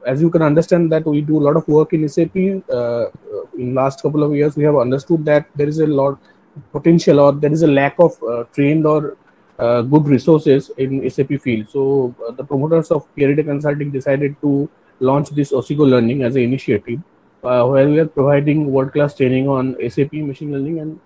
as you can understand that we do a lot of work in SAP. In last couple of years, we have understood that there is a lot potential, or there is a lack of trained or good resources in SAP field. So the promoters of Clarity Consulting decided to launch this Osigo Learning as an initiative, where we are providing world-class training on SAP, machine learning, and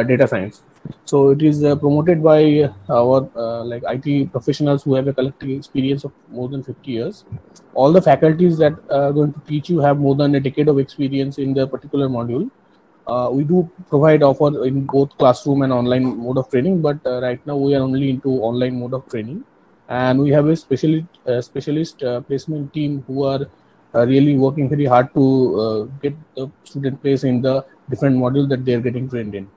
data science. So it is promoted by our like IT professionals who have a collective experience of more than 50 years. All the faculties that are going to teach you have more than a decade of experience in the particular module. We do provide offer in both classroom and online mode of training, but right now we are only into online mode of training, and we have a specialist placement team who are really working very hard to get the student placed in the different module that they are getting trained in.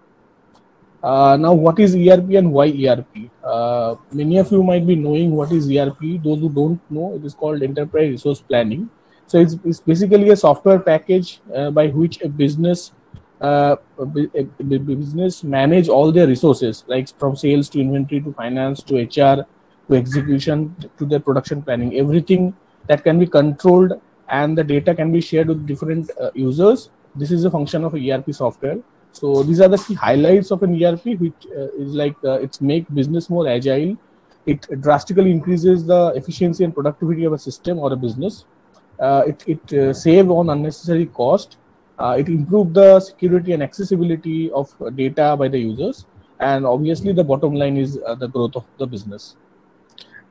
Now, what is ERP and why ERP? Many of you might be knowing what is ERP. Those who don't know, it is called Enterprise Resource Planning. So it's basically a software package by which a business manage all their resources, like from sales to inventory to finance to HR to execution to their production planning. Everything that can be controlled and the data can be shared with different users. This is a function of a ERP software. So these are the key highlights of an ERP, which is like it's make business more agile. It drastically increases the efficiency and productivity of a system or a business. It save on unnecessary cost. It improve the security and accessibility of data by the users. And obviously the bottom line is the growth of the business.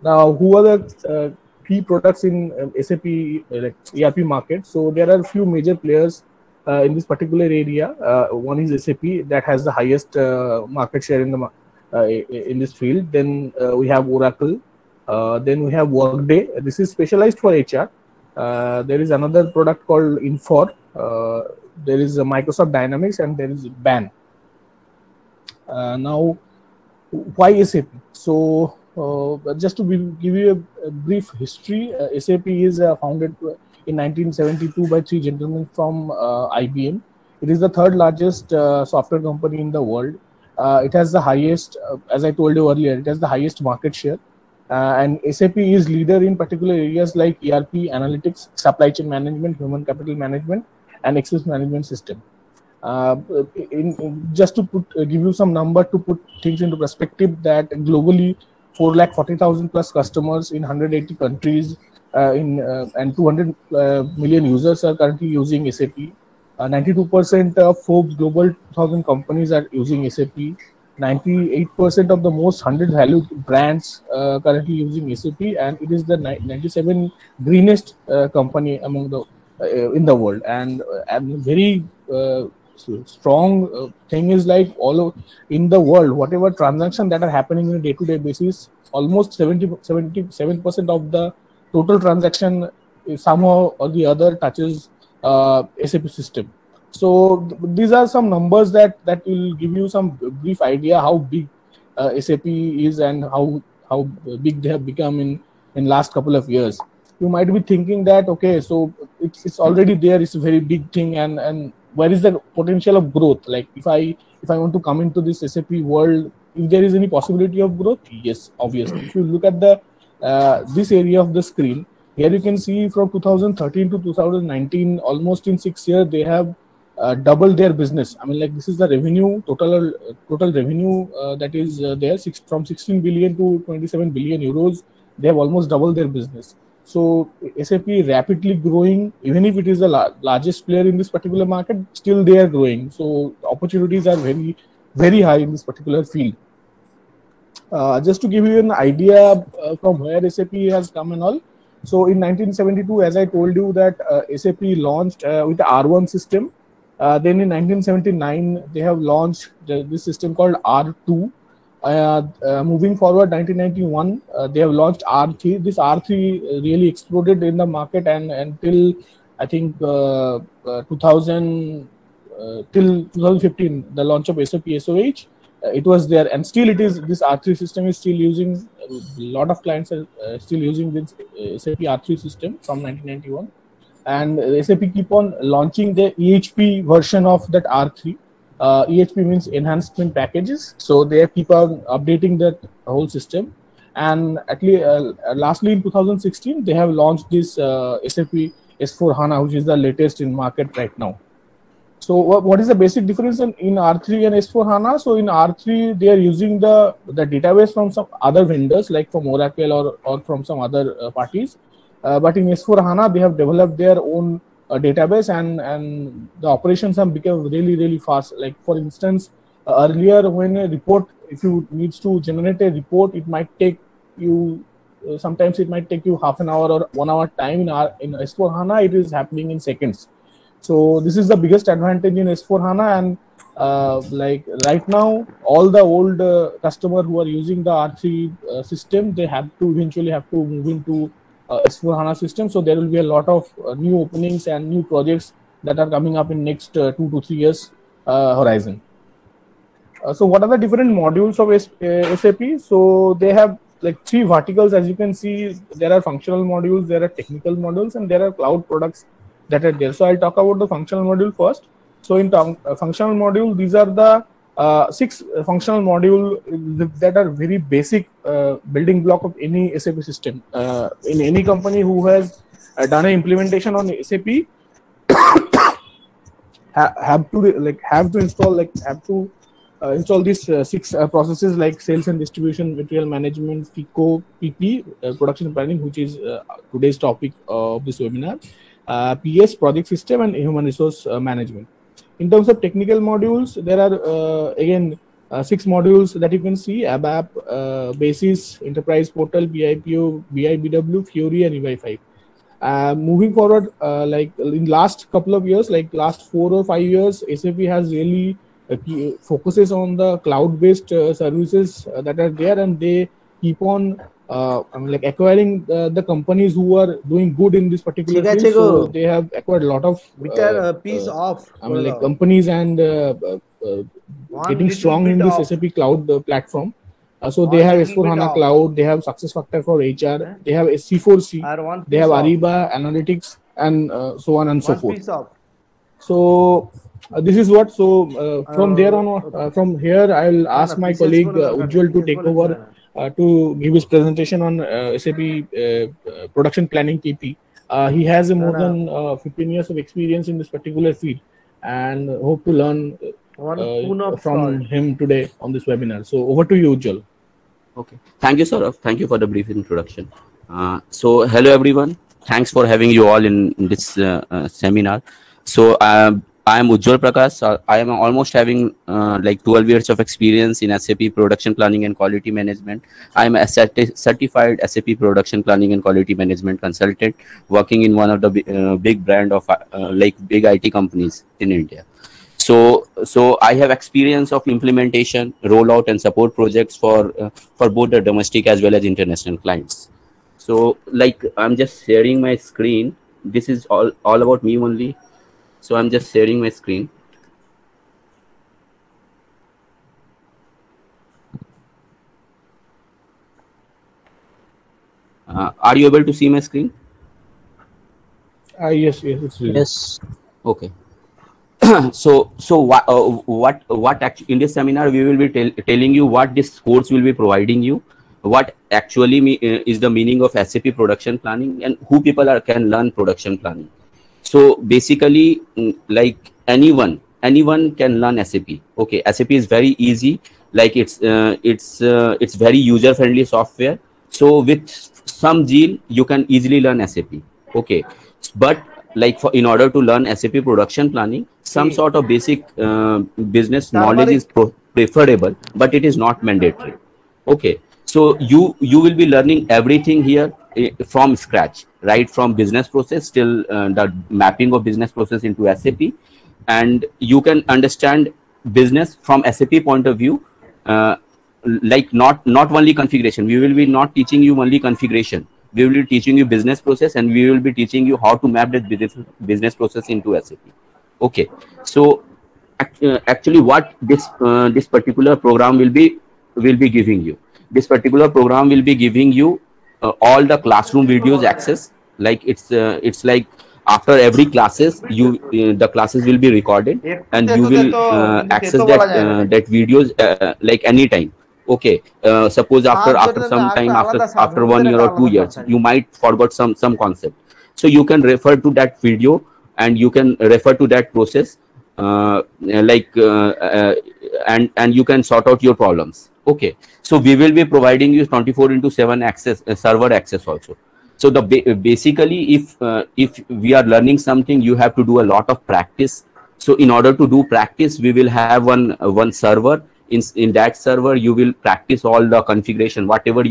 Now, who are the key products in SAP like ERP market? So there are a few major players in this particular area. One is SAP, that has the highest market share in the in this field. Then we have Oracle. Then we have Workday. This is specialized for HR. There is another product called Infor. There is Microsoft Dynamics, and there is BAN. Now, why SAP? So just to give you a brief history, SAP is founded in 1972 by three gentlemen from IBM. It is the third largest software company in the world. It has the highest, as I told you earlier, it has the highest market share. And SAP is leader in particular areas like ERP, analytics, supply chain management, human capital management, and access management system. Just to give you some number to put things into perspective, that globally 440,000 plus customers in 180 countries and 200 million users are currently using SAP. 92% of Forbes Global 2000 companies are using SAP. 98% of the most 100 valued brands currently using SAP, and it is the 97 greenest company among the in the world. And very strong thing is like in the world, whatever transaction that are happening on a day-to-day basis, almost 77% of the total transaction somehow or the other touches SAP system. So these are some numbers that will give you some brief idea how big SAP is and how big they have become in last couple of years. You might be thinking that, okay, so it's already there, it's a very big thing, and where is the potential of growth? Like if I want to come into this SAP world, if there is any possibility of growth, yes, obviously. If you look at the this area of the screen, here you can see from 2013 to 2019, almost in 6 years, they have doubled their business. I mean, like this is the revenue, total revenue that is there, from 16 billion to 27 billion euros. They have almost doubled their business. So SAP rapidly growing, even if it is the largest player in this particular market, still they are growing. So opportunities are very, very high in this particular field. Just to give you an idea from where SAP has come and all. So in 1972, as I told you, that SAP launched with the R1 system. Then in 1979, they have launched this system called R2. Moving forward, 1991, they have launched R3. This R3 really exploded in the market, and until I think 2000 till 2015, the launch of SAP SOH, it was there, and still it is. This R3 system is still using. A lot of clients are still using this SAP R3 system from 1991, and SAP keep on launching the EHP version of that R3. EHP means enhancement packages. So they keep on updating that whole system. And at least lastly in 2016 they have launched this SAP S4 HANA, which is the latest in market right now. So what is the basic difference in R3 and S4 HANA? So in R3 they are using the database from some other vendors like from Oracle or from some other parties, but in S4 HANA they have developed their own database, and the operations have become really fast. Like for instance, earlier when a report, if you needs to generate a report, it might take you sometimes it might take you half an hour or 1 hour time. In S4 HANA it is happening in seconds. So this is the biggest advantage in S4 HANA, and like right now, all the old customer who are using the R3 system, they have to eventually have to move into S4 HANA system. So there will be a lot of new openings and new projects that are coming up in next 2 to 3 years horizon. So what are the different modules of SAP? So they have like 3 verticals, as you can see. There are functional modules, there are technical modules, and there are cloud products that are there. So I'll talk about the functional module first. So in functional module, these are the 6 functional module that are very basic building block of any SAP system. In any company who has done an implementation on SAP, have to install these 6 processes like sales and distribution, material management, FICO, PP, production planning, which is today's topic of this webinar, PS, project system, and human resource management. In terms of technical modules, there are again 6 modules that you can see: ABAP, Basis, Enterprise Portal, BIPO, BIBW, Fiori, and UI5. Moving forward, like in last couple of years, like last 4 or 5 years, SAP has really focuses on the cloud-based services that are there, and they keep on like acquiring the companies who are doing good in this particular field. So they have acquired a lot of like companies and getting strong in this SAP cloud platform. So they have S4 HANA Cloud, they have SuccessFactors for HR, they have C4C, they have Ariba Analytics, and so on and so forth. So this is what. So from there on, from here, I'll ask my colleague Ujjwal to take over to give his presentation on SAP production planning PP. He has more than 15 years of experience in this particular field, and hope to learn from him today on this webinar. So over to you, Ujjwal. Okay. Thank you, Saurav. Thank you for the brief introduction. So hello, everyone. Thanks for having you all in this seminar. So I am Ujjwal Prakash. I am almost having like 12 years of experience in SAP production planning and quality management. I am a certified SAP production planning and quality management consultant working in one of the big brand of like big IT companies in India. So I have experience of implementation, rollout, and support projects for both the domestic as well as international clients. So like I'm just sharing my screen. This is all about me only. So I'm just sharing my screen. Are you able to see my screen? Yes, it's really. Yes. Okay. So what actually in this seminar we will be telling you what this course will be providing you, what actually is the meaning of SAP production planning, and who people can learn production planning. So basically, like anyone can learn SAP. Okay, SAP is very easy. Like it's very user friendly software. So with some zeal, you can easily learn SAP. Okay, but like in order to learn SAP production planning, some sort of basic business knowledge is preferable, but it is not mandatory. Okay, so you will be learning everything here from scratch, right from business process till the mapping of business process into SAP, and you can understand business from SAP point of view. Like not only configuration. We will be not teaching you only configuration. We will be teaching you business process, and we will be teaching you how to map that business process into SAP. Okay, so actually what this particular program will be giving you. This particular program will be giving you all the classroom videos access. Like it's like after every classes the classes will be recorded, and you will access that videos like anytime. Okay, suppose after some time, after 1 year or 2 years, you might forgot some concept. So you can refer to that video and you can refer to that process, and you can sort out your problems. Okay, so we will be providing you 24/7 access, server access also. So the basically, if we are learning something, you have to do a lot of practice. So in order to do practice, we will have one server. In that server, you will practice all the configuration, whatever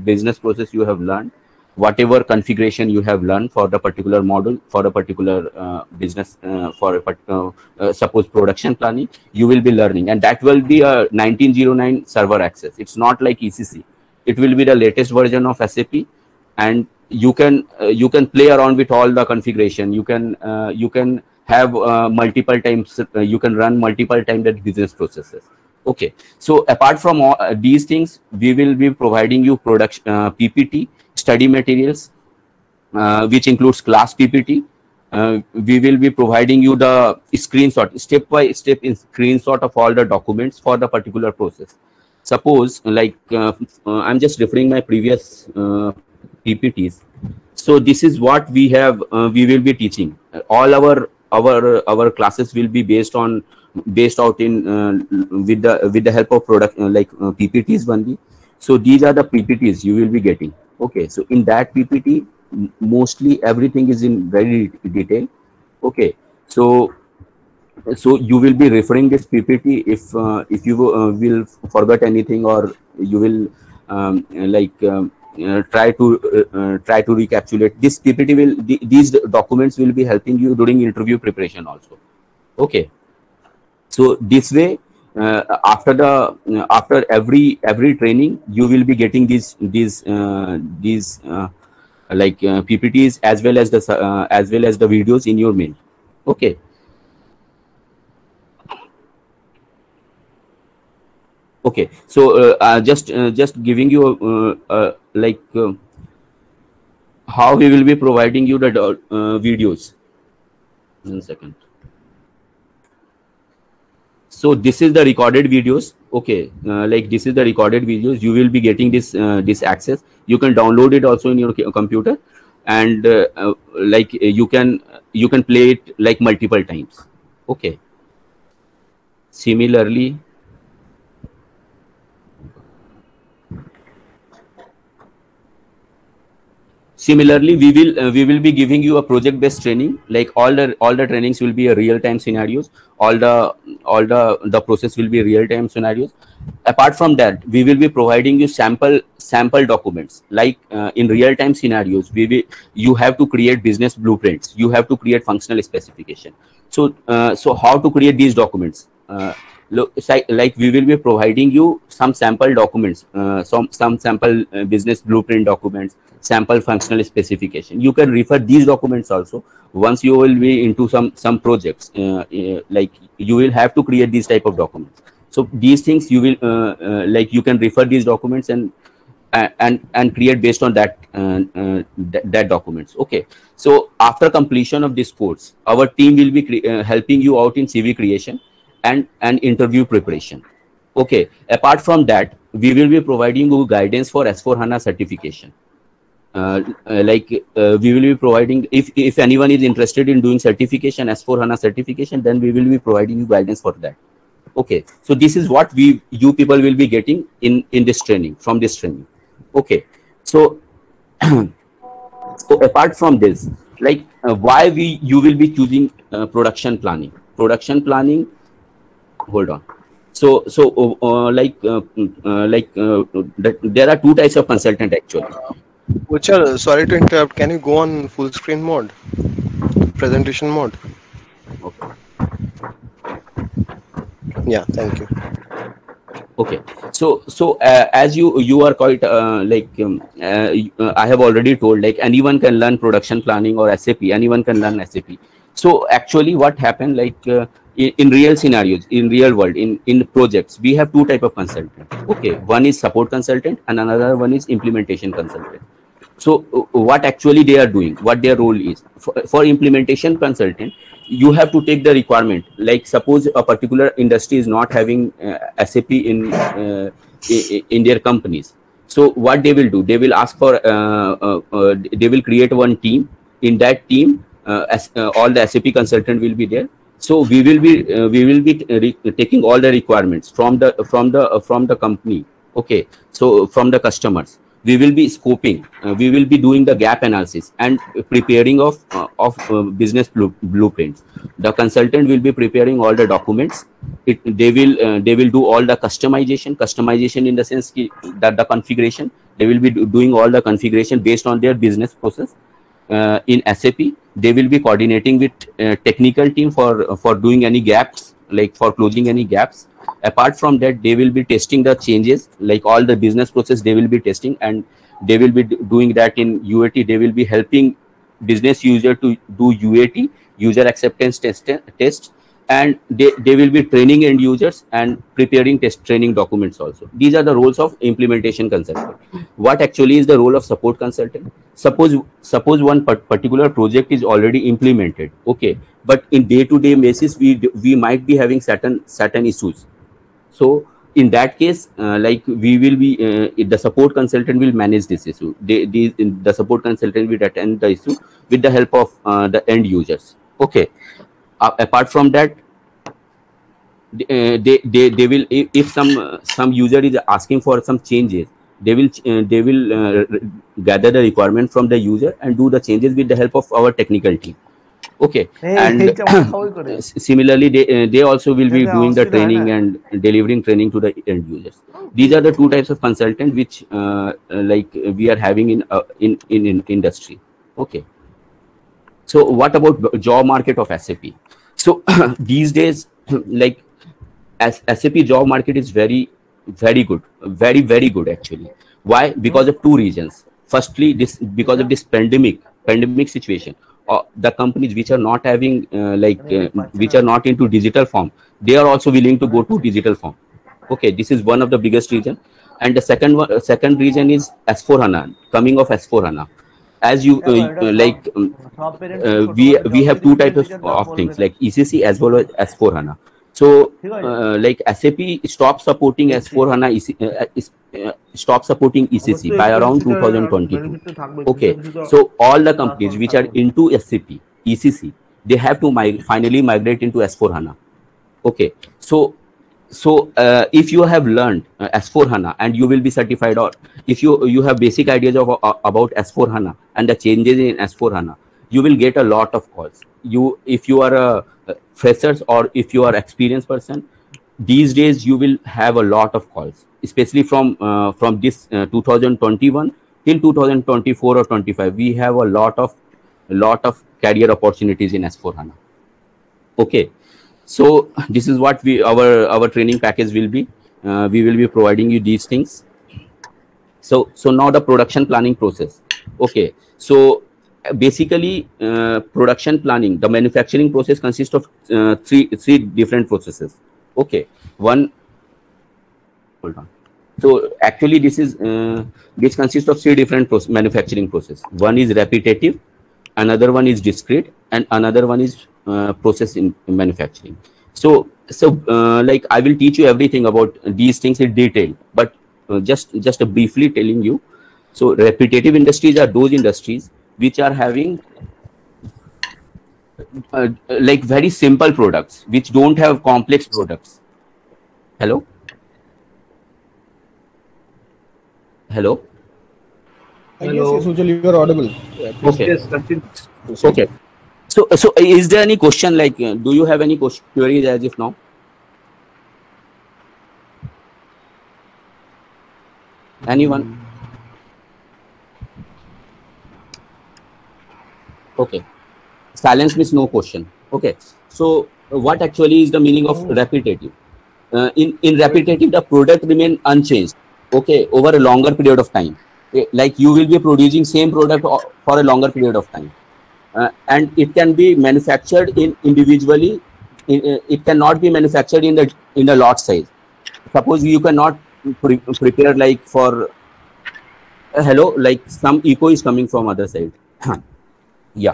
business process you have learned, whatever configuration you have learned for the particular model, for a particular business, suppose production planning, you will be learning, and that will be a 1909 server access. It's not like ECC. It will be the latest version of SAP, and you can play around with all the configuration. You can have multiple times, you can run multiple times the business processes. Okay, so apart from all these things, we will be providing you production PPT, study materials, which includes class PPT. We will be providing you the screenshot, step by step in screenshot of all the documents for the particular process. Suppose like I'm just referring my previous PPTs. So this is what we have. We will be teaching. All our classes will be based out in with the help of product PPTs only. So these are the PPTs you will be getting. Okay, so in that PPT, mostly everything is in very detail. Okay, so you will be referring this PPT if you will forget anything, or you will try to recapitulate this PPT. These documents will be helping you during interview preparation also. Okay, so this way, after every training, you will be getting these PPTs as well as the videos in your mail. Okay. Okay, so just giving you how we will be providing you the videos. 1 second. So this is the recorded videos. Okay, this is the recorded videos. You will be getting this access. You can download it also in your computer, and you can play it like multiple times. Okay. Similarly, we will be giving you a project-based training. Like all the trainings will be a real-time scenarios. All the process will be real-time scenarios. Apart from that, we will be providing you sample documents. Like in real-time scenarios, you have to create business blueprints. You have to create functional specification. So how to create these documents? Like we will be providing you some sample documents, some sample business blueprint documents, sample functional specification. You can refer these documents also once you will be into some projects. Like you will have to create these type of documents. So these things you will you can refer these documents and create based on that documents. Okay, so after completion of this course, our team will be helping you out in CV creation and interview preparation. Okay, apart from that, we will be providing you guidance for S/4HANA certification. We will be providing, if anyone is interested in doing certification, S/4HANA certification, then we will be providing you guidance for that. Okay, so this is what you people will be getting in this training, from this training. Okay, so so apart from this, why you will be choosing production planning? Production planning. Hold on. So there are two types of consultant actually. Uchal, sorry to interrupt. Can you go on full screen mode, presentation mode? Okay. Yeah, thank you. Okay, so as you are quite I have already told, like anyone can learn production planning or SAP. Anyone can learn SAP. So actually, what happened, in real scenarios, in real world, in projects, we have two type of consultant. Okay, one is support consultant and another one is implementation consultant. So what actually they are doing, what their role is. For implementation consultant, you have to take the requirement. Like suppose a particular industry is not having SAP in in their companies. So what they will do, they will ask for they will create one team. In that team, all the SAP consultant will be there. So we will be taking all the requirements from the company. Okay, so from the customers, we will be scoping, we will be doing the gap analysis and preparing of business blueprints. The consultant will be preparing all the documents. They will do all the customization in the sense that the configuration, they will be doing all the configuration based on their business process. In SAP, they will be coordinating with technical team for doing any gaps, like for closing any gaps. Apart from that, they will be testing the changes, like all the business process they will be testing, and they will be doing that in UAT. They will be helping business user to do UAT, user acceptance test, and they will be training end users and preparing test training documents also. These are the roles of implementation consultant. What actually is the role of support consultant? Suppose one particular project is already implemented, okay, but in day-to-day basis we might be having certain issues. So in that case, like we will be the support consultant will manage this issue. The support consultant will attend the issue with the help of the end users. Okay. Apart from that, they will, if some user is asking for some changes, they will gather the requirement from the user and do the changes with the help of our technical team. Okay, and similarly they also will be doing the training and delivering training to the end users. These are the two types of consultant which like we are having in industry. Okay, so what about job market of SAP? So these days, like as SAP job market is very good, very good actually. Why? Because of two reasons. Firstly, because of this pandemic situation. The companies which are not having which are not into digital form, they are also willing to go to digital form. Okay, this is one of the biggest reason. And the second reason is S4HANA, coming of S4HANA. As you we have two types of things, like ECC as well as S4HANA. So like SAP stopped supporting S4HANA, stopped supporting ECC by around 2022. Okay, so all the companies which are into SAP ECC, they have to finally migrate into S4HANA. Okay, so if you have learned S4HANA and you will be certified, or if you have basic ideas of about S4HANA and the changes in S4HANA, you will get a lot of calls. If you are a freshers or if you are experienced person, these days you will have a lot of calls, especially from this 2021 till 2024 or 25. We have a lot of career opportunities in S4HANA. Okay, so this is what our training package will be. We will be providing you these things. So now the production planning process. Okay, so basically production planning, the manufacturing process consists of three different processes. Okay, hold on. So actually this consists of three different manufacturing process. One is repetitive, another one is discrete, and another one is process in manufacturing. So like I will teach you everything about these things in detail, but just briefly telling you. So repetitive industries are those industries which are having like very simple products, which don't have complex products. Hello? Yes, Ujjwal, you are audible. Okay. Yes, continue. Okay. So is there any question, like do you have any queries as if now? Anyone? Okay. Silence means no question. Okay. So what actually is the meaning of repetitive? In repetitive, the product remain unchanged. Okay, over a longer period of time. Like you will be producing same product for a longer period of time, and it can be manufactured individually. It cannot be manufactured in the lot size. Suppose you cannot prepare like for hello, like some echo is coming from other side. Yeah.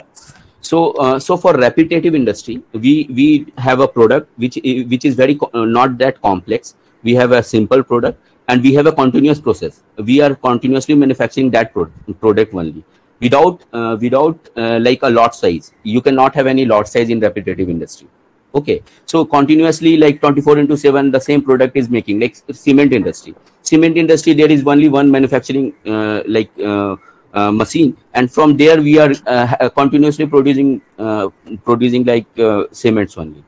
So for repetitive industry, we have a product which is very not that complex. We have a simple product, and we have a continuous process. We are continuously manufacturing that product only, without like a lot size. You cannot have any lot size in repetitive industry. Okay, so continuously, like 24/7, the same product is making, like cement industry. Cement industry, there is only one manufacturing machine, and from there we are continuously producing like cements only.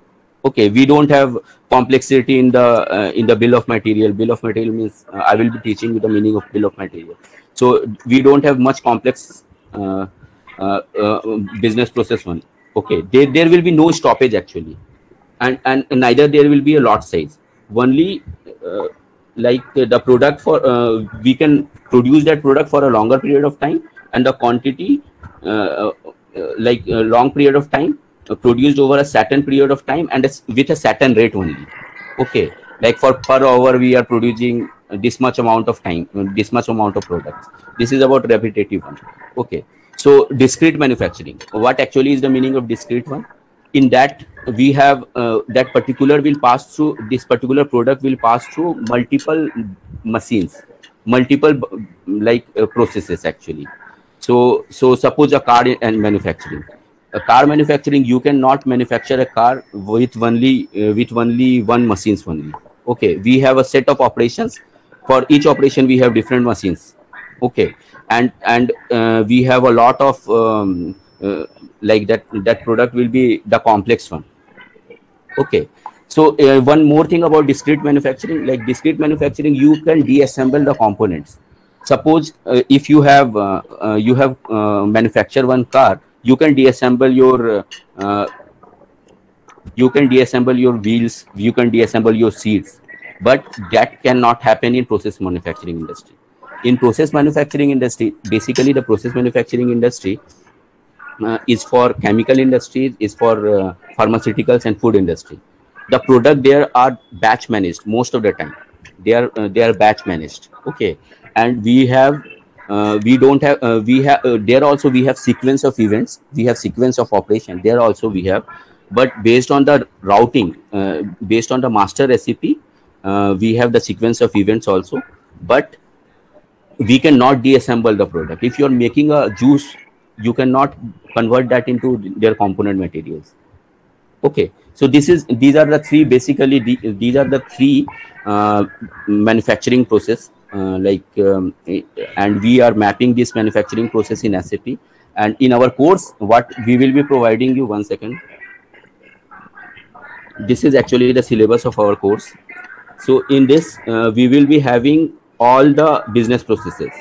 Okay, we don't have complexity in the bill of material. Bill of material means I will be teaching you the meaning of bill of material. So we don't have much complex business process one. Okay, there will be no stoppage actually, and neither there will be a lot size. Only like the product for we can produce that product for a longer period of time, and the quantity like a long period of time, produced over a certain period of time, and with a certain rate only. Okay, like for per hour we are producing this much amount of time, this much amount of products. This is about repetitive one. Okay, so discrete manufacturing, what actually is the meaning of discrete one? In that we have that particular will pass through, this particular product will pass through multiple machines, multiple like processes actually. So suppose a car and manufacturing, a car manufacturing, you cannot manufacture a car with only one machines only. Okay, we have a set of operations. For each operation we have different machines. Okay, and we have a lot of like that product will be the complex one. Okay, so one more thing about discrete manufacturing, like discrete manufacturing, you can deassemble the components. Suppose if you have manufacture one car, you can deassemble your wheels, you can deassemble your seats, but that cannot happen in process manufacturing industry. In process manufacturing industry, basically the process manufacturing industry is for chemical industries, is for pharmaceuticals and food industry. The product there are batch managed most of the time. They are batch managed. Okay, and we have there also we have sequence of events, we have sequence of operation there also we have, but based on the routing, based on the master recipe, we have the sequence of events also, but we cannot deassemble the product. If you are making a juice, you cannot convert that into their component materials. Okay, so these are the three, basically these are the three manufacturing process, and we are mapping this manufacturing process in SAP. And in our course, what we will be providing you, one second, this is actually the syllabus of our course. So in this we will be having all the business processes,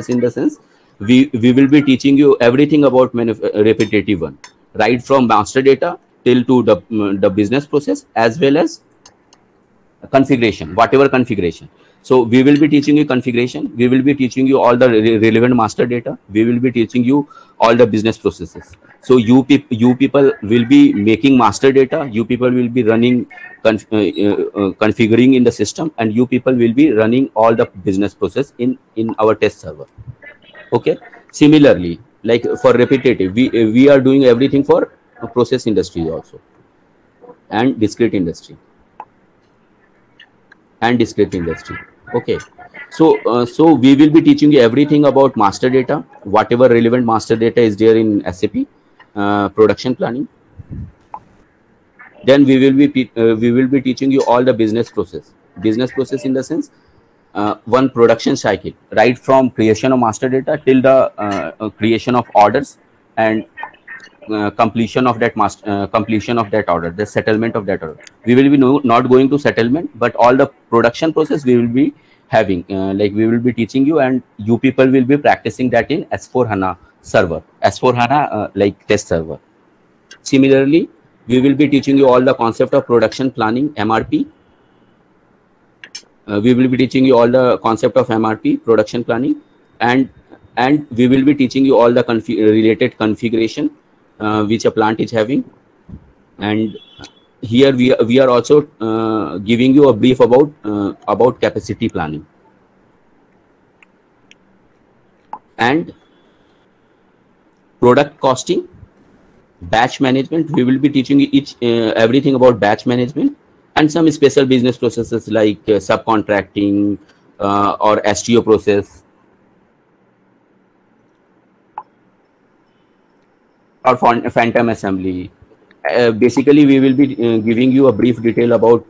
in the sense we will be teaching you everything about repetitive one, right from master data till to the business process, as well as configuration, whatever configuration. So we will be teaching you configuration, we will be teaching you all the relevant master data, we will be teaching you all the business processes. So you people will be making master data, you people will be running configuring in the system, and you people will be running all the business process in our test server. Okay, similarly, like for repetitive, we are doing everything for process industry also, and discrete industry. Okay, so we will be teaching you everything about master data, whatever relevant master data is there in SAP production planning. Then we will be teaching you all the business process in the sense one production cycle, right from creation of master data till the creation of orders and completion of that order, the settlement of that order. We will be not going to settlement, but all the production process we will be having, like we will be teaching you, and you people will be practicing that in S/4HANA server, S/4HANA like test server. Similarly, we will be teaching you all the concept of production planning, MRP. We will be teaching you all the concept of MRP, production planning, and we will be teaching you all the related configuration which a plant is having. And here we are also giving you a brief about capacity planning and product costing, batch management. We will be teaching you everything about batch management, and some special business processes like subcontracting or STO process or phantom assembly. Basically, we will be giving you a brief detail about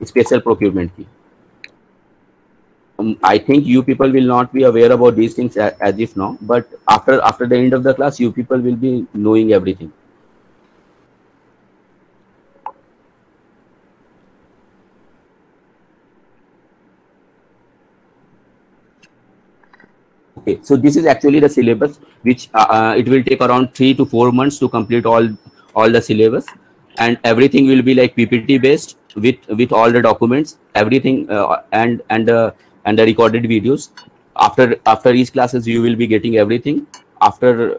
special procurement key. I think you people will not be aware about these things as if now, but after the end of the class, you people will be knowing everything. Okay, so this is actually the syllabus, which it will take around 3 to 4 months to complete all the syllabus, and everything will be like PPT based with all the documents, everything, and the recorded videos. After each classes, you will be getting everything. After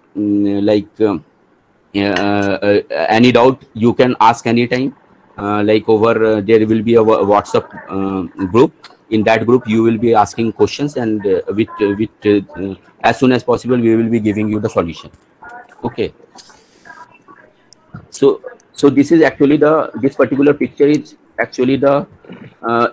any doubt, you can ask anytime. Like over there will be a WhatsApp group. In that group, you will be asking questions, and as soon as possible, we will be giving you the solution. Okay. So this is actually this particular picture is actually the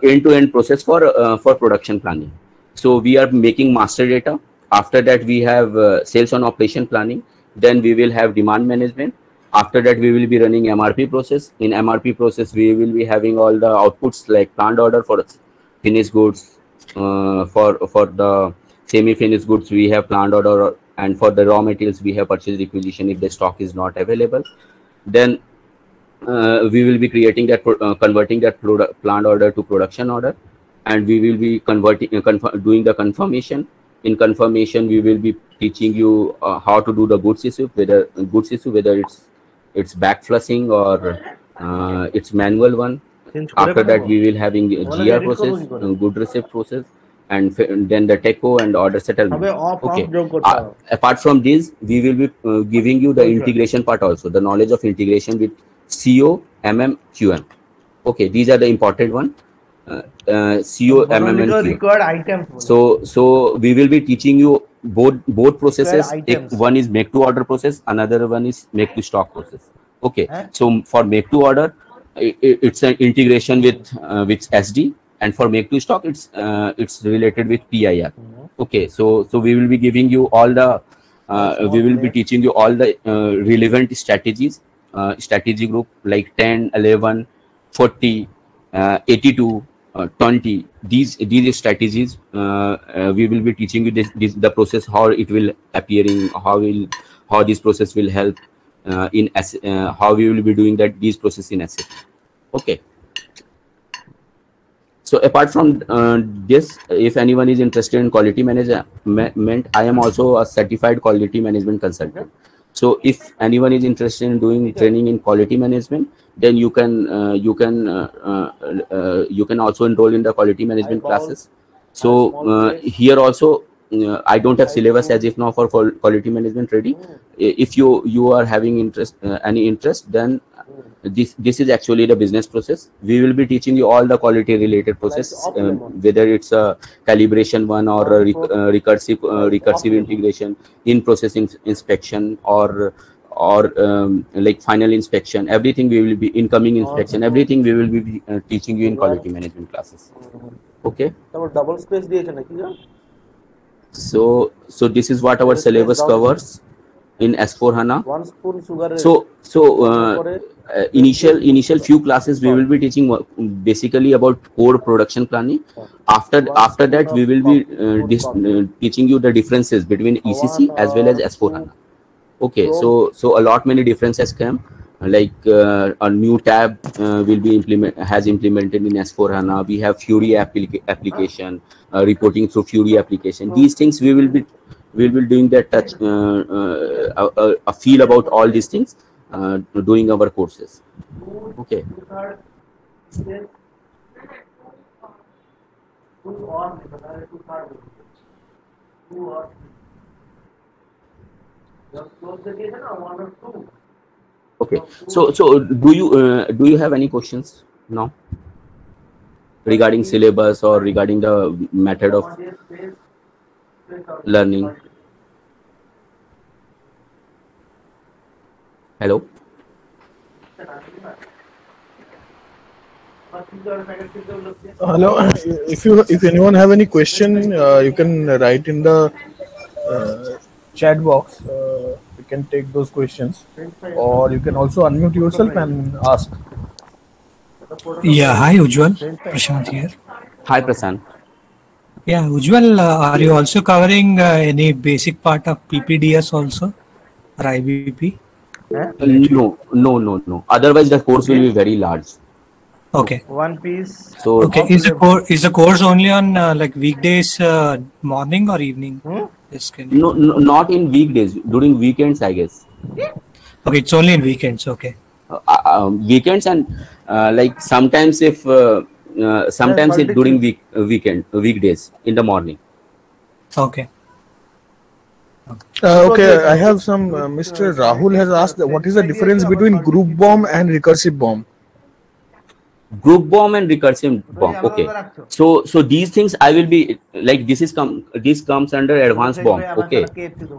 end-to-end process for production planning. So we are making master data. After that, we have sales and operation planning. Then we will have demand management. After that, we will be running MRP process. In MRP process, we will be having all the outputs like planned order for finished goods. For the semi-finished goods, we have planned order, and for the raw materials, we have purchase requisition if the stock is not available. Then we will be creating that converting that planned order to production order, and we will be doing the confirmation. In confirmation, we will be teaching you how to do the goods issue, whether it's back flushing or it's manual one. After that, we will having GR process, good receipt process, and then the TECO and order settlement. Okay. Apart from this, we will be giving you the integration part also, the knowledge of integration with CO, MM, QM. Okay, these are the important one. CO, MM, and QM. So we will be teaching you both processes. One is make to order process, another one is make to stock process. Okay, so for make to order, it's an integration with SD, and for make to stock, it's related with PIR. Okay, so we will be giving you all the we will be teaching you all the relevant strategies, strategy group like 10, 11, 40, 82, 20. These strategies, we will be teaching you the process, how it will appearing, how this process will help how we will be doing these processes in SAP. Okay. So apart from this, if anyone is interested in quality management, I am also a certified quality management consultant. So if anyone is interested in doing training in quality management, then you can also enroll in the quality management classes. So here also, I don't have syllabus as if now for quality management ready. If you are having any interest, then this is actually the business process. We will be teaching you all the quality related process, whether it's a calibration one or a recursive integration, in processing inspection, or like final inspection. Everything we will be incoming inspection. Everything we will be teaching you in quality management classes. Okay. So this is what our syllabus covers in S4HANA. So initial few classes we will be teaching basically about core production planning. After that, we will be teaching you the differences between ECC as well as S4HANA. Okay, so a lot many differences come. Like a new tab will be implemented in S4HANA. We have Fury application, reporting through Fury application. These things we will be doing that touch a feel about all these things doing our courses. Okay. Okay. So do you have any questions now regarding syllabus or regarding the method of learning? Hello. Hello. If anyone have any question, you can write in the chat box. You can take those questions, or you can also unmute yourself and ask. Yeah, hi Ujjwal, Prashant here. Hi, Prasan. Yeah, Ujjwal, are you also covering any basic part of PPDS also or IBP? No. Otherwise, the course will be very large. Okay. One piece. So Okay, is the course only on like weekdays, morning or evening? Yes, can you? no, not in weekdays. During weekends, I guess. Okay, it's only in weekends. Okay. Weekends and like sometimes if sometimes it during weekdays in the morning. Okay. Okay, I have some. Mr. Rahul has asked, what is the difference between group bomb and recursive bomb? Group bomb and recursive bomb. Okay, so these things I will be like, this comes under advanced bomb. Okay,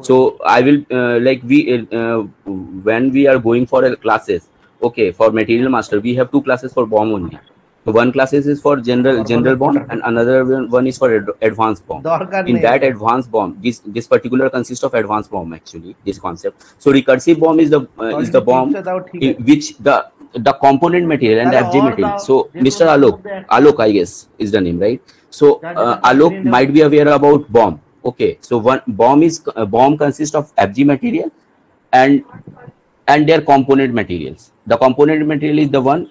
so I will like when we are going for classes. Okay, for material master we have 2 classes for bomb only. So one class is for general bomb and another one is for advanced bomb. In that advanced bomb, this particular consists of advanced bomb actually, this concept. So recursive bomb is the bomb which the component material and the FJ material. So Mr. Alok I guess is the name, right? So Alok might be aware about bomb. Okay, so one bomb consists of FG material and their component materials. The component material is the one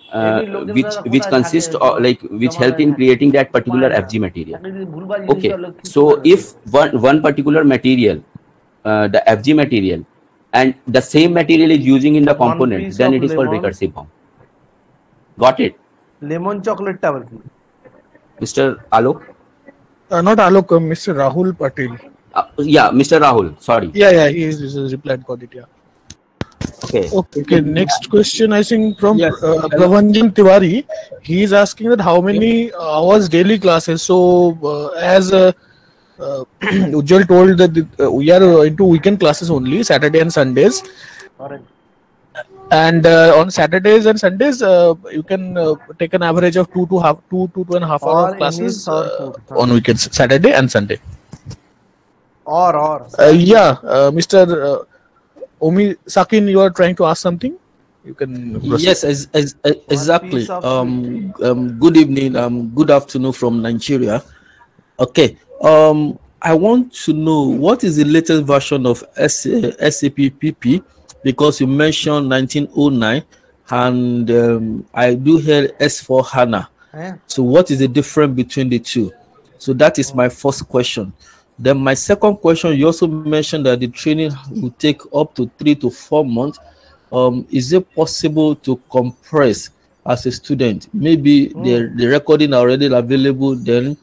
which consists of which help in creating that particular FG material. Okay, so if one particular material, the FG material, and the same material is using in the component, then it is called recursive bomb. Got it? Lemon chocolate tower. Mr. Alok? Not Alok, Mr. Rahul Patel. Yeah, Mr. Rahul. Sorry. Yeah, he is replied. Got it. Yeah. Okay. Next question, I think from Pravanjan Tiwari. He is asking that how many hours daily classes. So as Ujjwal told that we are into weekend classes only, Saturday and Sundays. Correct. And on Saturdays and Sundays, you can take an average of 2.5 hours of classes on weekends, Saturday and Sunday. Mr. Omi Sakin, you are trying to ask something? You can proceed. Yes, exactly. Good evening, good afternoon from Nigeria. Okay. I want to know what is the latest version of SAP PP, because you mentioned 1909 and I do hear S4 HANA. So what is the difference between the two? So that is my first question. Then my second question, you also mentioned that the training will take up to 3 to 4 months. Is it possible to compress as a student? Maybe the recording already available, then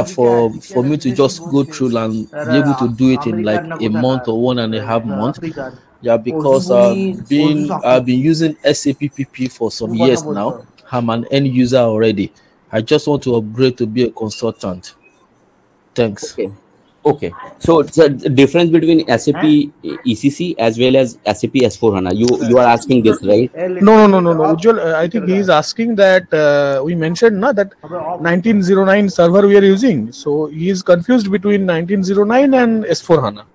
for me to just go through and be able to do it in like a month or 1.5 months. Yeah, because I've been using SAP PP for some years now. I'm an end user already. I just want to upgrade to be a consultant. Thanks. Okay. So it's a difference between SAP ECC as well as SAP S4 HANA. You are asking this, right? No. Ujjwal, I think he is asking that we mentioned that 1909 server we are using. So he is confused between 1909 and S4 HANA.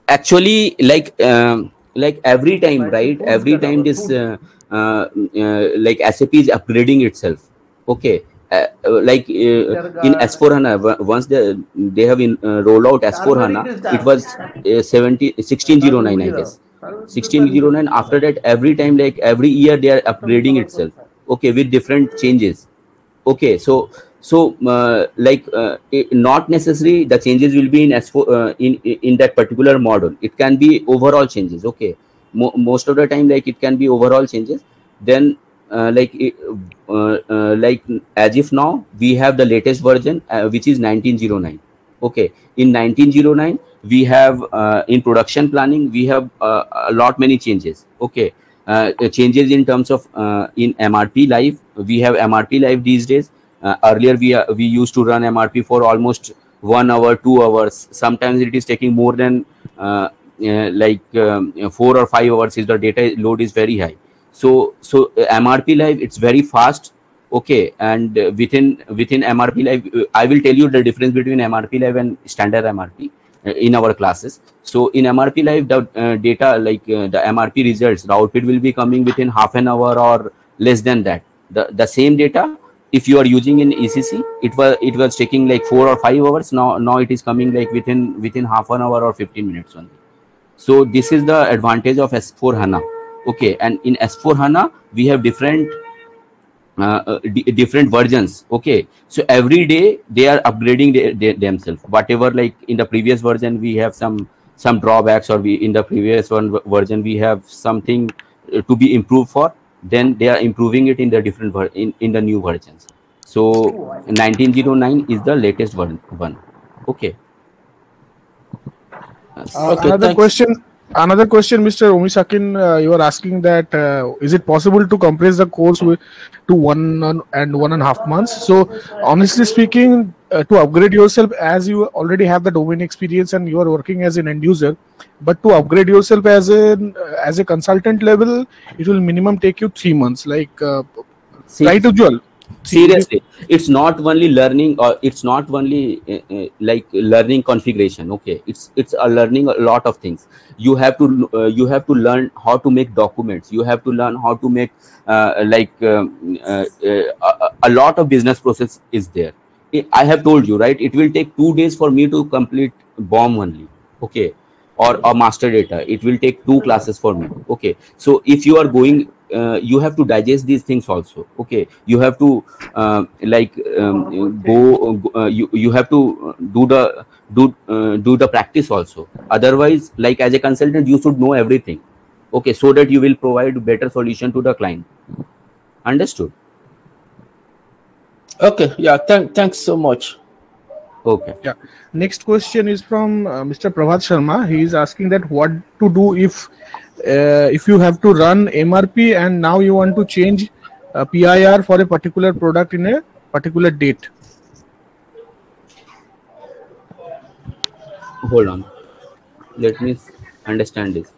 Actually, like every time, right? Every time this like SAP is upgrading itself. Okay. In S4 HANA, once they have rolled out S4 HANA, it was 1609, I guess. 1609. After that, every time, like every year, they are upgrading itself. Okay, with different changes. Okay, so not necessarily the changes will be in S4 in that particular model. It can be overall changes. Okay, most of the time, like it can be overall changes. Then like as if now we have the latest version which is 1909. Okay, in 1909 we have in production planning we have a lot many changes. Okay, changes in terms of in MRP live. We have MRP live these days. Earlier we used to run MRP for almost 1 hour, 2 hours. Sometimes it is taking more than 4 or 5 hours if the data load is very high. So MRP live, it's very fast. Okay, and within MRP Live, I will tell you the difference between MRP Live and standard MRP in our classes. So in MRP Live, the data the MRP results, the output will be coming within half an hour or less than that. The same data, if you are using in ECC, it was taking like 4 or 5 hours. Now it is coming like within half an hour or 15 minutes only. So this is the advantage of S4 HANA. Okay, and in S4 HANA we have different different versions. Okay, so every day they are upgrading themselves. Whatever, like in the previous version we have some drawbacks, or we in the previous version we have something to be improved for, then they are improving it in the different in the new versions. So 1909 is the latest one. Okay. Okay, Another question, Mr. Omisakin, you are asking that is it possible to compress the course to 1.5 months? So, honestly speaking, to upgrade yourself, as you already have the domain experience and you are working as an end user, but to upgrade yourself as a consultant level, it will minimum take you 3 months. Like, right, Ujjwal? Seriously, it's not only learning, or it's not only like learning configuration. Okay, it's a learning a lot of things. You have to learn how to make documents. You have to learn how to make a lot of business process is there. I have told you, right? It will take 2 days for me to complete BOM only. Okay, or master data. It will take 2 classes for me. Okay, so if you are going, you have to digest these things also. Okay, you have to you have to do the practice also. Otherwise, like as a consultant, you should know everything. Okay, so that you will provide better solution to the client. Understood? Okay, yeah, thanks so much. Okay. Yeah. Next question is from Mr. Prabhat Sharma. He is asking that what to do if you have to run MRP and now you want to change PIR for a particular product in a particular date. Hold on. Let me understand this.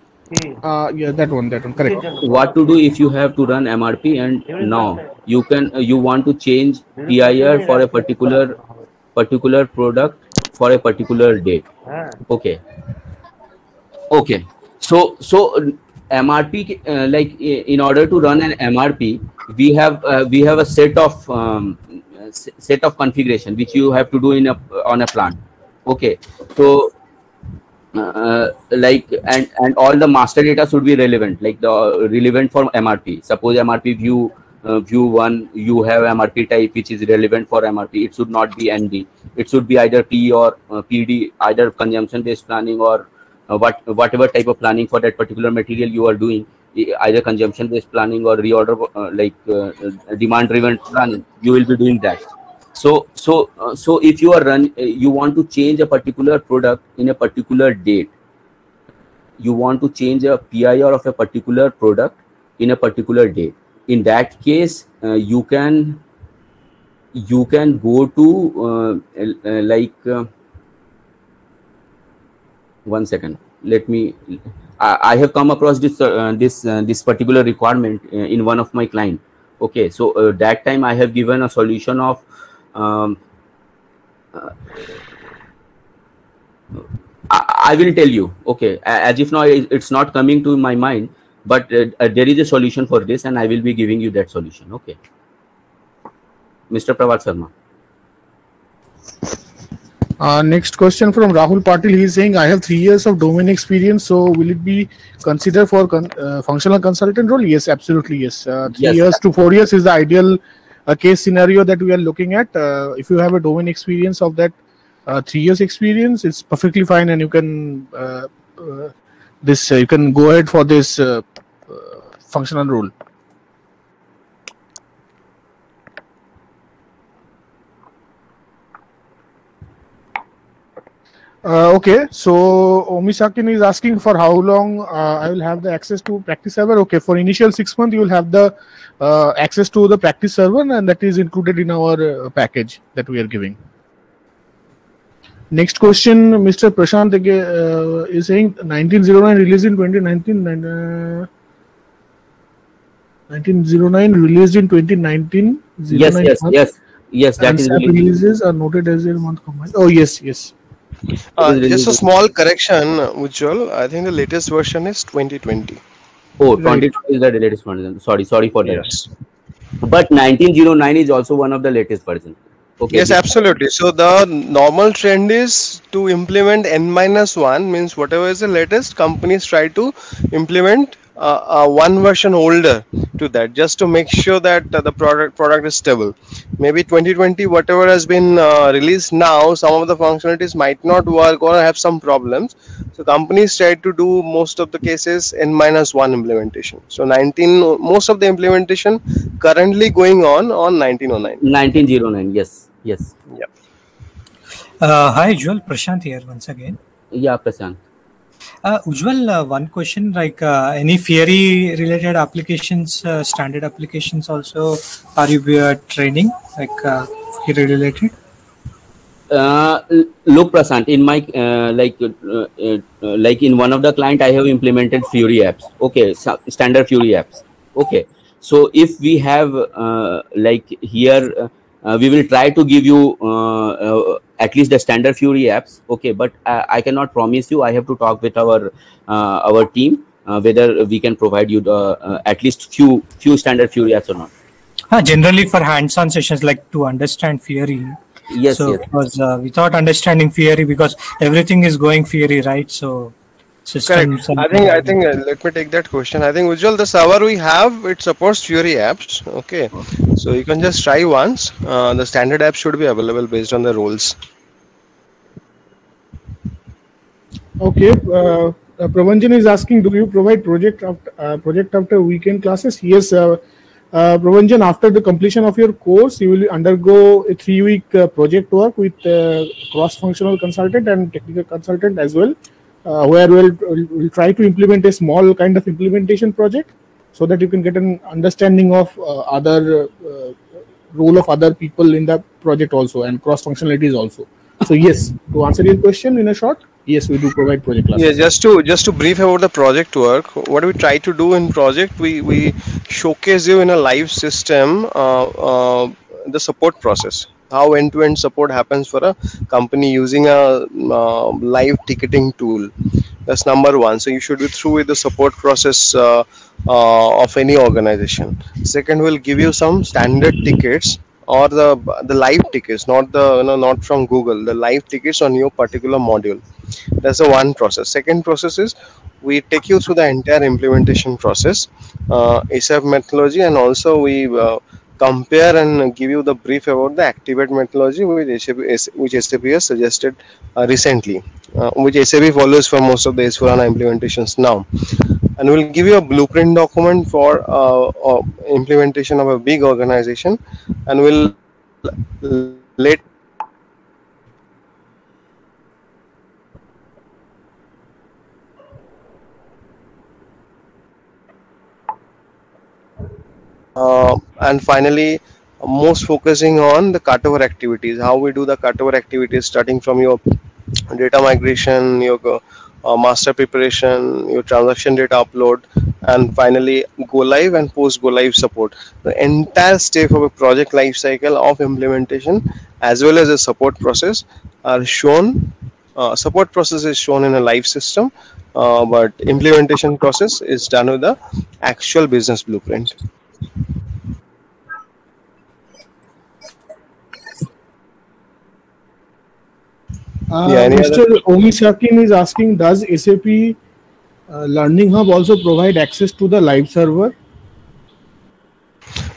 Yeah, that one, correct. What to do if you have to run MRP and now you want to change PIR for a particular product for a particular date. Okay. So MRP, in order to run an MRP, we have a set of configuration which you have to do on a plant. Okay, so and all the master data should be relevant, like the relevant for MRP. Suppose MRP view 1, you have MRP type which is relevant for MRP. It should not be ND. It should be either P or PD, either consumption based planning or whatever type of planning for that particular material you are doing, either consumption based planning or reorder demand driven planning. You will be doing that. So if you are you want to change a particular product in a particular date, you want to change a PIR of a particular product in a particular date. In that case, you can go to 1 second. Let me. I have come across this particular requirement in one of my client. Okay, so that time I have given a solution of. I will tell you. Okay, as if now it's not coming to my mind, but there is a solution for this, and I will be giving you that solution. Okay, Mr. Prabhat Sharma. Next question from Rahul Patil. He is saying, I have 3 years of domain experience, so will it be considered for functional consultant role? Yes, absolutely, yes. 3 years to 4 years is the ideal case scenario that we are looking at. If you have a domain experience of that 3 years experience, it's perfectly fine, and you can you can go ahead for this functional role. Okay, so Omisakin is asking for how long I will have the access to practice server. Okay, for initial 6 months, you will have the access to the practice server, and that is included in our package that we are giving. Next question, Mr. Prashant is saying 1909 released in 2019. 1909 released in 2019. Yes, 09 yes, month, yes, yes. That and is SAP released. releases are noted as a month combined. Oh yes, yes. It is Just released. a small correction, Ujjwal. I think the latest version is 2020. Oh, Right. 2020 is the latest version. Sorry for that. Yes. But 1909 is also one of the latest version. Okay, Yes, absolutely. So the normal trend is to implement N-1, means whatever is the latest, companies try to implement one version older to that, just to make sure that the product is stable. Maybe 2020, whatever has been released now, some of the functionalities might not work or have some problems. So companies try to do most of the cases N-1 implementation. So 19, most of the implementation currently going on 1909. 1909. Yes, yes. Yeah. Hi, Ujjwal. Prashant here once again. Yeah, Prashant. Ujjwal, one question, like any Fiori related applications, standard applications also, are you training, like Fiori related? Look, Prashant, in my like in one of the client, I have implemented Fury apps. Okay, so standard Fury apps. Okay, so if we have like here, we will try to give you at least the standard Fury apps. Okay, but I cannot promise you. I have to talk with our team whether we can provide you the at least few standard Fury apps or not. Generally for hands-on sessions, like to understand Fiori. Yes, So yes. because without understanding Fiori, because everything is going Fiori, right? So Correct. systems and I think let me take that question. I think Ujjwal, the server we have, it supports Fury apps. Okay, so you can just try once. The standard app should be available based on the rules. Okay. Pravanjan is asking, do you provide project after weekend classes? Yes. Pravanjan, after the completion of your course, you will undergo a 3-week project work with cross-functional consultant and technical consultant as well, where we'll try to implement a small kind of implementation project so that you can get an understanding of other role of other people in the project also and cross-functionalities also. So yes, to answer your question in a short, yes, we do provide project Yeah, classes. just to brief about the project work, what we try to do in project, we showcase you in a live system the support process, how end-to-end support happens for a company using a live ticketing tool. That's number one. So you should be through with the support process of any organization. Second, we'll give you some standard tickets or the live tickets, not the not from Google, the live tickets on your particular module. That's the one process. Second process is we take you through the entire implementation process, ASAP methodology, and also we compare and give you the brief about the Activate methodology, which SAP has suggested recently, which SAP follows for most of the S4HANA implementations now. And we'll give you a blueprint document for implementation of a big organization, and we'll let and finally most focusing on the cutover activities, how we do the cutover activities starting from your data migration, your master preparation, your transaction data upload, and finally go live and post go live support. The entire step of a project life cycle of implementation as well as a support process are shown. Support process is shown in a live system, but implementation process is done with the actual business blueprint. Yeah, any other? Mr. Omi Shakin is asking, does SAP Learning Hub also provide access to the live server?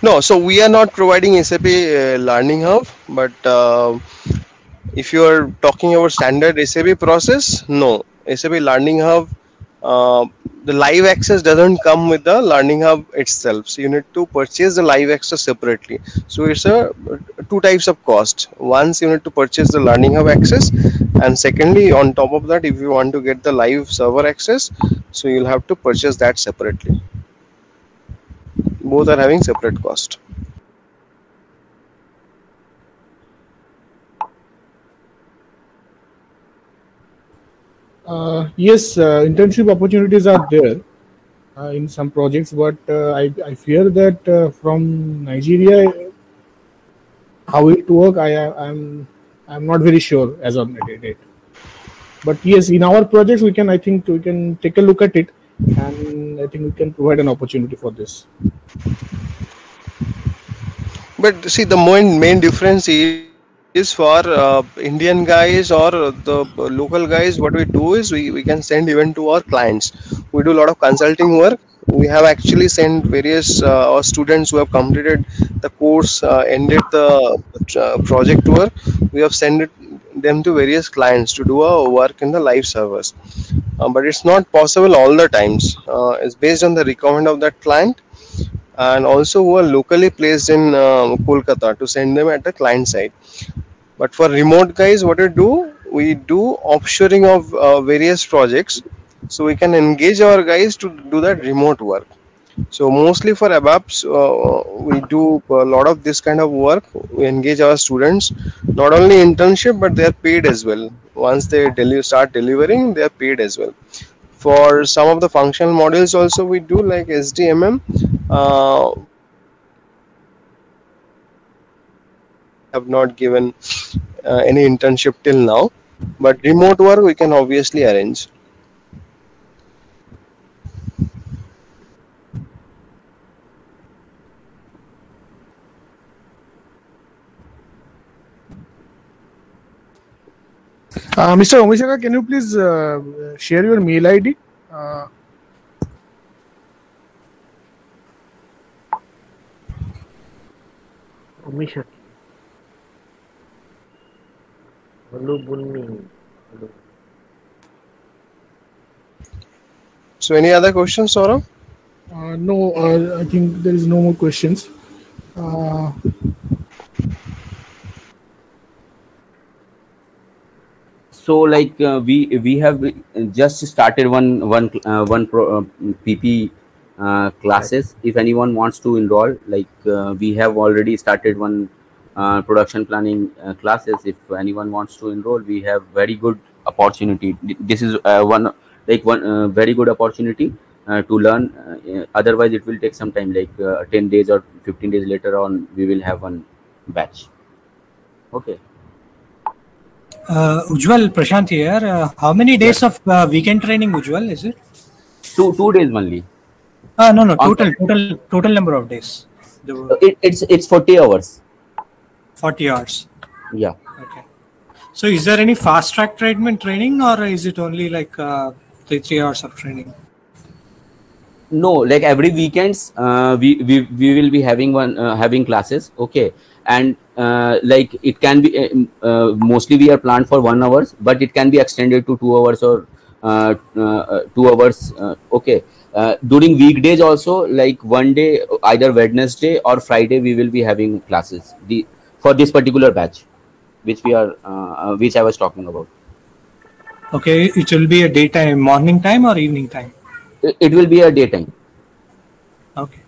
No, so we are not providing SAP Learning Hub, but if you are talking about standard SAP process, no. SAP Learning Hub, the live access doesn't come with the Learning Hub itself. So you need to purchase the live access separately. So it's a two types of cost. Once you need to purchase the Learning Hub access, and secondly, on top of that, if you want to get the live server access, so you'll have to purchase that separately. Both are having separate cost. Yes, internship opportunities are there. in some projects, but I fear that from Nigeria, how it work, I'm not very sure as on date. But yes, in our projects, I think we can take a look at it, and I think we can provide an opportunity for this. But see, the main difference is for Indian guys or the local guys. What we do is we can send even to our clients. We do a lot of consulting work. We have actually sent various our students who have completed the course, ended the project work. We have sent them to various clients to do a work in the live servers. But it's not possible all the times. It's based on the requirement of that client, and also who are locally placed in Kolkata, to send them at the client side. But for remote guys, what we do offshoring of various projects, so we can engage our guys to do that remote work. So mostly for ABAPs, we do a lot of this kind of work. We engage our students, not only internship, but they are paid as well. Once they start delivering, they are paid as well. For some of the functional modules also we do, like SDMM. Have not given any internship till now, but remote work we can obviously arrange. Mr. Omishaka, can you please share your mail ID? Omishaki. Bunni. So any other questions, Saurabh? No, I think there is no more questions. So like we have just started one PP classes. If anyone wants to enroll, like we have already started one production planning classes. If anyone wants to enroll, we have very good opportunity. This is one very good opportunity to learn. Otherwise, it will take some time, like 10 days or 15 days later on, we will have one batch. Okay. Ujjwal, Prashant here. How many days of weekend training, Ujjwal, is it? Two days only. No. Total number of days. It's 40 hours. 40 hours. Yeah. Okay. So is there any fast track training, or is it only like 3 hours of training? No, like every weekends we will be having classes. Okay. And like it can be mostly we are planned for 1 hour, but it can be extended to 2 hours or 2 hours. Okay. During weekdays also, like one day, either Wednesday or Friday, we will be having classes for this particular batch, which I was talking about. Okay, it will be a daytime, morning time or evening time? It will be a daytime. Okay.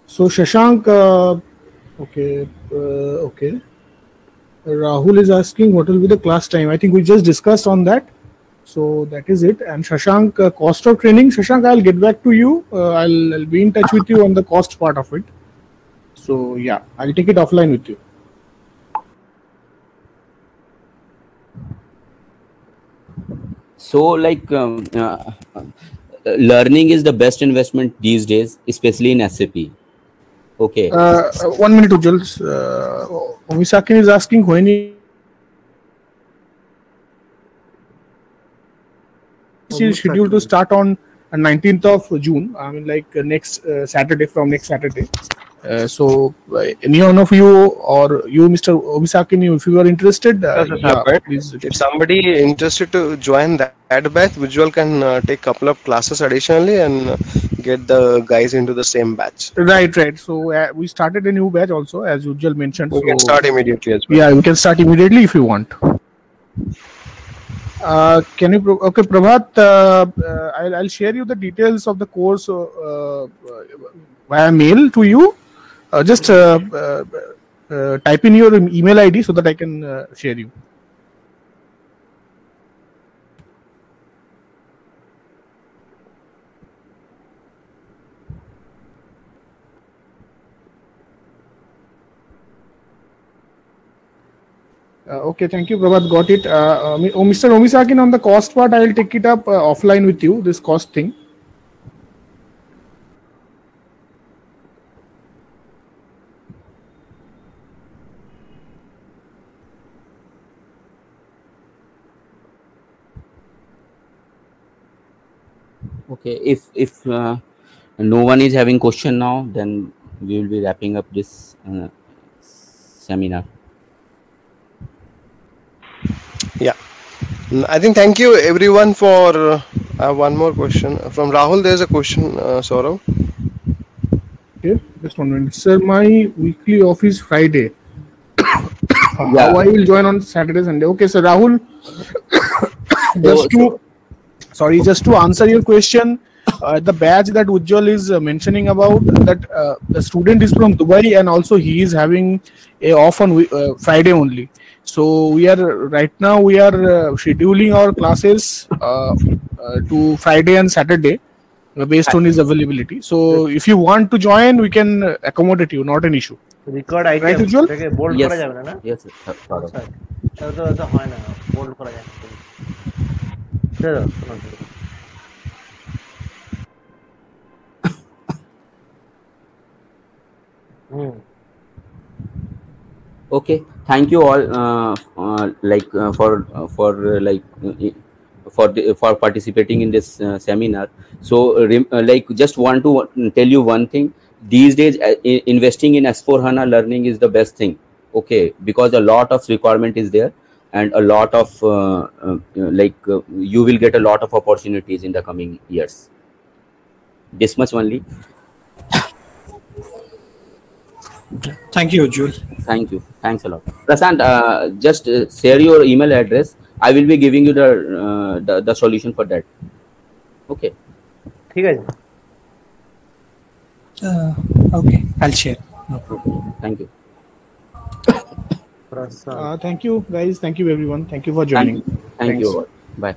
So Shashank, okay. Rahul is asking what will be the class time. I think we just discussed on that. So that is it. And Shashank, cost of training. Shashank, I'll get back to you. I'll be in touch with you on the cost part of it. So yeah, I'll take it offline with you. So like learning is the best investment these days, especially in SAP. Okay. 1 minute, Ujjwal. Omisakin is asking when is scheduled to start on 19th of June. I mean, like next Saturday, from next Saturday. So any one of you or you, Mr. Omisakin, if you are interested, please. If somebody interested to join that batch, Ujjwal can take couple of classes additionally and get the guys into the same batch. Right. So we started a new batch also, as Ujjwal mentioned. We can start immediately as well. Yeah, we can start immediately if you want. Can you? Okay, Prabhat, I'll share you the details of the course via mail to you. Just type in your email ID so that I can share you. Okay, thank you, Prabhat. Got it. Mr. Omisakin, on the cost part, I will take it up offline with you. This cost thing. Okay, if no one is having question now, then we will be wrapping up this seminar. Yeah, I think thank you everyone for. One more question from Rahul. There's a question, Saurav. Okay, just 1 minute, sir. My weekly office Friday. Yeah. How I will join on Saturday, Sunday? Okay, sir. Rahul. Just to answer your question, the badge that Ujjwal is mentioning about, that the student is from Dubai and also he is having a off on Friday only. So we are scheduling our classes to Friday and Saturday based on his availability. So if you want to join, we can accommodate you. Not an issue. Record Right, item Ujjwal? থেকে bold Yes. করা যাবে না না Yes, sir. Sorry. এটা তো হয় না bold করা যায় না Okay, thank you all for participating in this seminar. So just want to tell you one thing. These days investing in S4HANA learning is the best thing, okay, because a lot of requirement is there and a lot of you will get a lot of opportunities in the coming years. This much only. Thank you, Ujjwal. Thank you. Thanks a lot. Prashant, just share your email address. I will be giving you the solution for that. Okay. ঠিক আছে Okay, I'll share. No problem. Thank you. Thank you, guys. Thank you, everyone. Thank you for joining. Thank you Thanks. all. Bye.